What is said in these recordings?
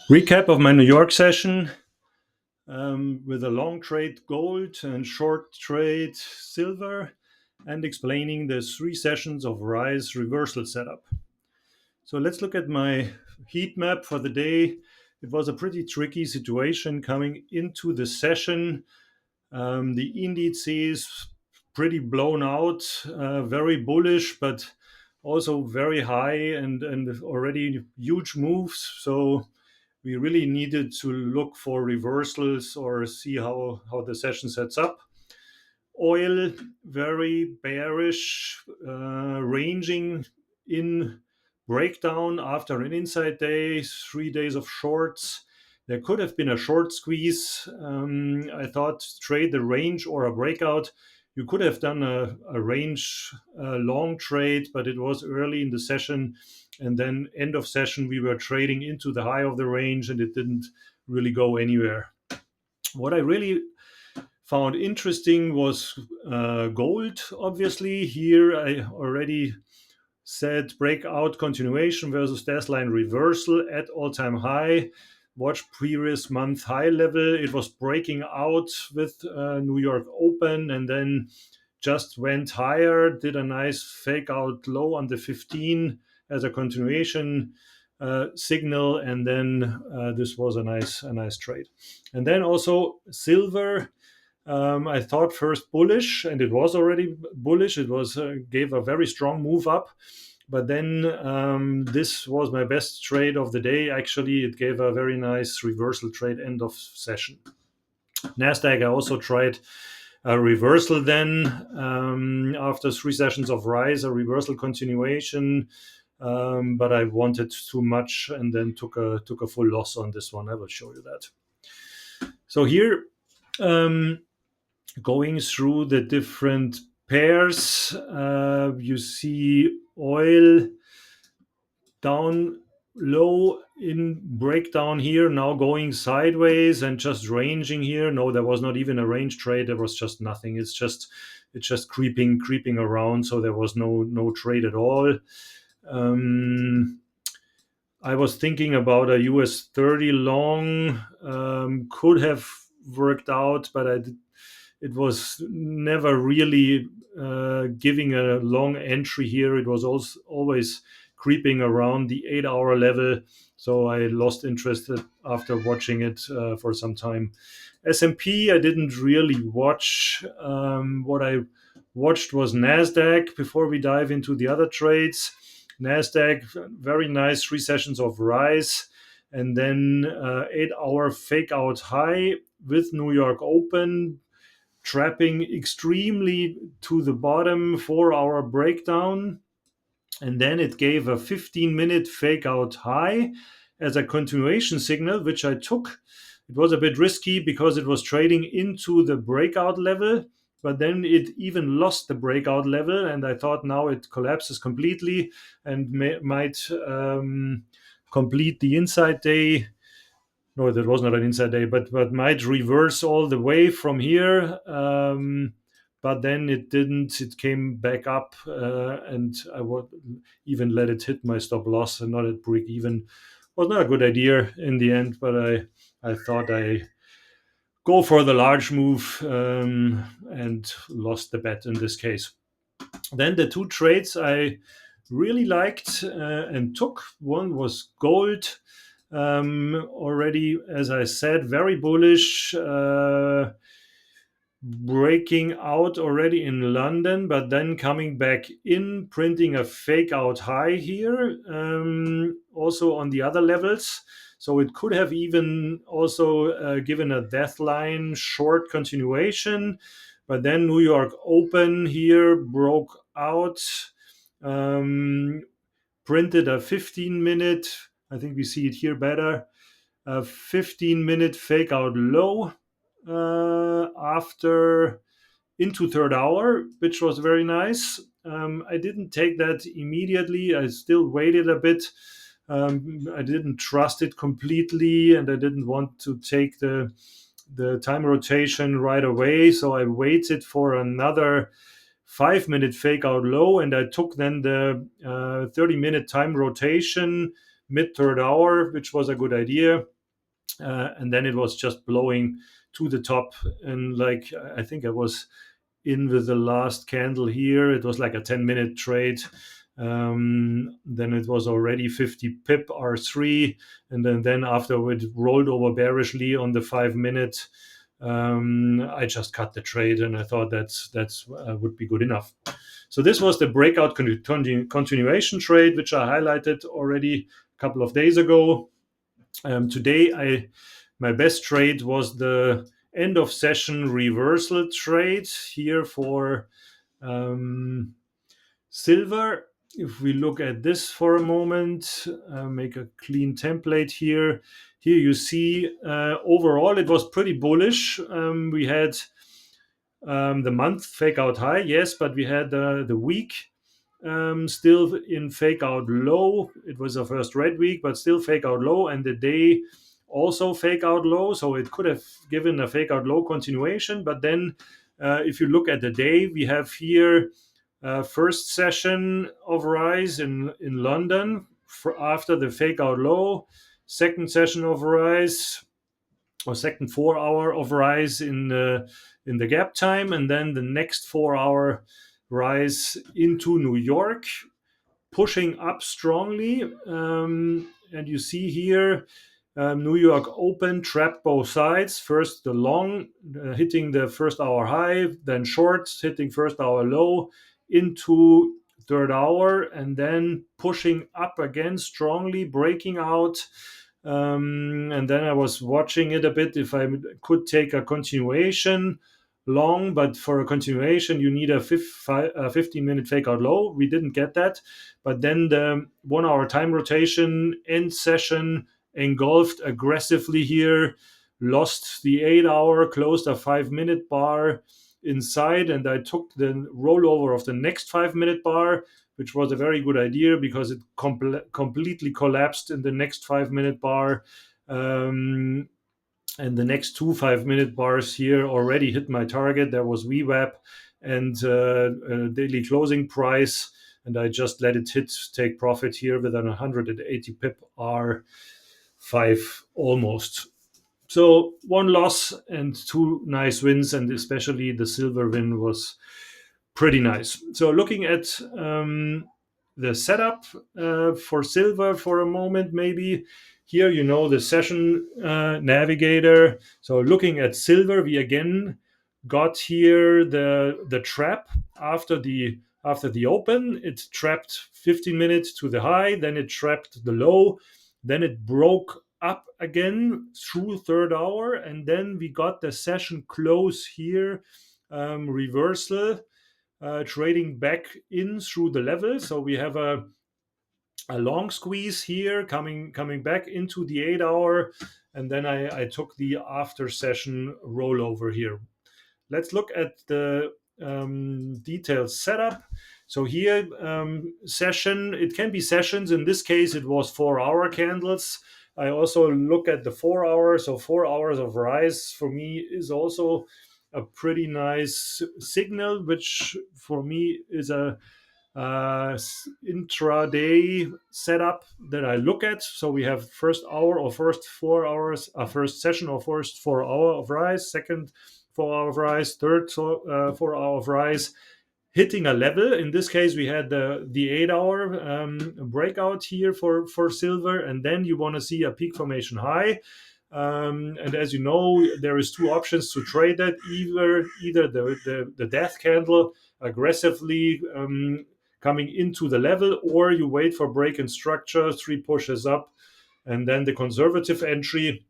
Recap of my New York session with a long trade gold and short trade silver, and explaining the three sessions of Rise reversal setup. So let's look at my heat map for the day. It was a pretty tricky situation coming into the session. The indices pretty blown out, very bullish, but also very high and already huge moves. So we really needed to look for reversals or see how the session sets up. Oil, very bearish, ranging in breakdown after an inside day, 3 days of shorts. There could have been a short squeeze. I thought trade the range or a breakout. You could have done a range long trade, but it was early in the session. And then end of session, we were trading into the high of the range and it didn't really go anywhere. What I really found interesting was gold, obviously. Here I already said breakout continuation versus dash line reversal at all-time high. Watch previous month high level. It was breaking out with New York Open and then just went higher, did a nice fake out low on the 15 as a continuation signal, and then this was a nice trade. And then also silver. I thought first bullish, and it was already bullish. It was gave a very strong move up, but then this was my best trade of the day. Actually, it gave a very nice reversal trade end of session. Nasdaq, I also tried a reversal then after three sessions of rise, a reversal continuation. But I wanted too much and then took a full loss on this one. I will show you that. So here, going through the different pairs, you see oil down low in breakdown here, now going sideways and just ranging here. No, there was not even a range trade. There was just nothing. It's just creeping around. So there was no trade at all. I was thinking about a US 30 long, could have worked out, but it was never really giving a long entry here. It was also always creeping around the 8-hour level. So I lost interest after watching it for some time. S&P, I didn't really watch. What I watched was NASDAQ before we dive into the other trades. NASDAQ, very nice 3 sessions of rise. And then 8-hour fake out high with New York Open, trapping extremely to the bottom, 4-hour breakdown. And then it gave a 15-minute fake out high as a continuation signal, which I took. It was a bit risky because it was trading into the breakout level, but then it even lost the breakout level. And I thought now it collapses completely and might complete the inside day. No, that was not an inside day, but might reverse all the way from here. But then it didn't. It came back up, and I would even let it hit my stop loss and not at break even. Was not a good idea in the end, but I thought I go for the large move and lost the bet in this case. Then the two trades I really liked and took. One was gold. Already, as I said, very bullish. Breaking out already in London, but then coming back in, printing a fake out high here, also on the other levels. So it could have even also given a death line short continuation, but then New York Open here broke out, printed a 15-minute, I think we see it here better, a 15-minute fake out low after into third hour, which was very nice. I didn't take that immediately. I still waited a bit. I didn't trust it completely, and I didn't want to take the time rotation right away. So I waited for another 5-minute fake out low, and I took then the 30-minute time rotation mid third hour, which was a good idea. and then it was just blowing to the top. And like I think I was in with the last candle here. It was like a 10-minute trade. Then it was already 50 pip R3, and then after it rolled over bearishly on the 5 minute, I just cut the trade, and I thought that's would be good enough. So this was the breakout continuation trade, which I highlighted already a couple of days ago. Today, my best trade was the end of session reversal trade here for silver. If we look at this for a moment, make a clean template here. Here you see overall it was pretty bullish. We had the month fake out high, yes, but we had the week still in fake out low. It was the first red week, but still fake out low, and the day also fake out low. So it could have given a fake out low continuation. But then if you look at the day, we have here first session of rise in London after the fake out low, second session of rise or second 4 hour of rise in the gap time, and then the next 4 hour rise into New York, pushing up strongly. And you see here New York open, trapped both sides. First the long hitting the first hour high, then shorts hitting first hour low into third hour, and then pushing up again strongly, breaking out. And then I was watching it a bit if I could take a continuation long, but for a continuation you need a 15-minute fake out low. We didn't get that, but then the 1 hour time rotation end session engulfed aggressively here, lost the 8 hour, closed a 5-minute bar inside, and I took the rollover of the next 5-minute bar, which was a very good idea because it completely collapsed in the next 5-minute bar. And the next two 5-minute bars here already hit my target. There was VWAP and daily closing price, and I just let it take profit here with an 180 pip R5 almost. So one loss and two nice wins, and especially the silver win was pretty nice. So looking at the setup for silver for a moment, maybe here the session navigator. So looking at silver, we again got here the trap after the open. It trapped 15 minutes to the high, then it trapped the low, then it broke up again through third hour, and then we got the session close here, reversal, trading back in through the level. So we have a long squeeze here coming back into the 8 hour, and then I took the after session rollover here. Let's look at the detailed setup. So here session, it can be sessions. In this case it was 4 hour candles. I also look at the 4 hours. So 4 hours of rise for me is also a pretty nice signal, which for me is a intraday setup that I look at. So we have first hour or first 4 hours, first session or first 4 hour of rise, second 4 hour of rise, third 4 hour of rise, hitting a level. In this case, we had the 8 hour breakout here for silver, and then you want to see a peak formation high. And as you know, there is two options to trade that: either the death candle aggressively coming into the level, or you wait for break in structure, 3 pushes up, and then the conservative entry.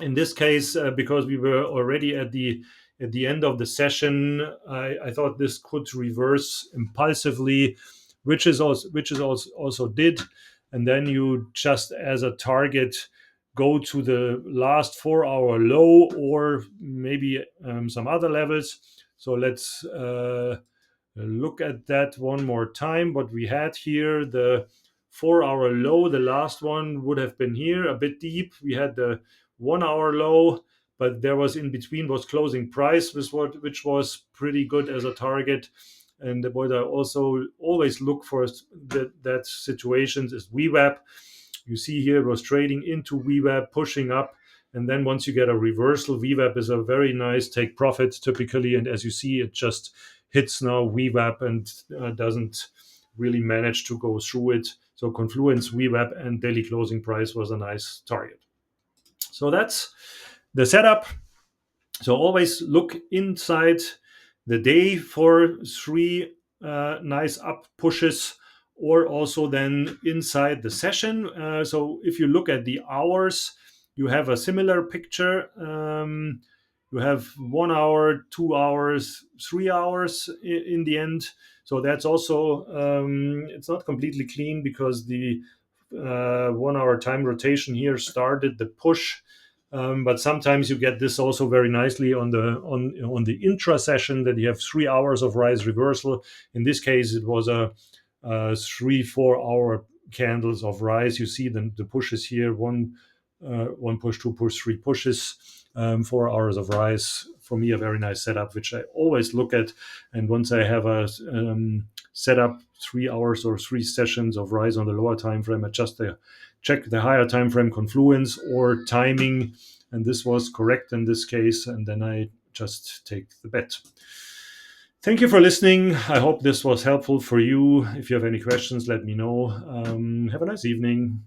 In this case, because we were already at the end of the session, I thought this could reverse impulsively, which is also did, and then you just as a target go to the last 4 hour low or maybe some other levels. So let's look at that one more time. What we had here, the 4 hour low, the last one would have been here a bit deep. We had the 1 hour low, but there was in between was closing price, which was pretty good as a target. And what I also always look for that situations is VWAP. You see here it was trading into VWAP, pushing up, And then once you get a reversal, VWAP is a very nice take profit typically. And as you see, it just hits now VWAP and doesn't really manage to go through it. So Confluence, VWAP, and daily closing price was a nice target. So that's the setup. So always look inside the day for three nice up pushes, or also then inside the session. So if you look at the hours, you have a similar picture. You have 1 hour, 2 hours, 3 hours in the end. So that's also, it's not completely clean because the 1 hour time rotation here started the push. But sometimes you get this also very nicely on the intra session, that you have 3 hours of rise reversal. In this case, it was a 3-4 hour candles of rise. You see the pushes here: one push, two push, three pushes, 4 hours of rise. For me, a very nice setup, which I always look at. And once I have a setup 3 hours or 3 sessions of rise on the lower time frame, I just check the higher time frame confluence or timing, and this was correct in this case, and then I just take the bet. Thank you for listening. I hope this was helpful for you. If you have any questions, let me know. Have a nice evening.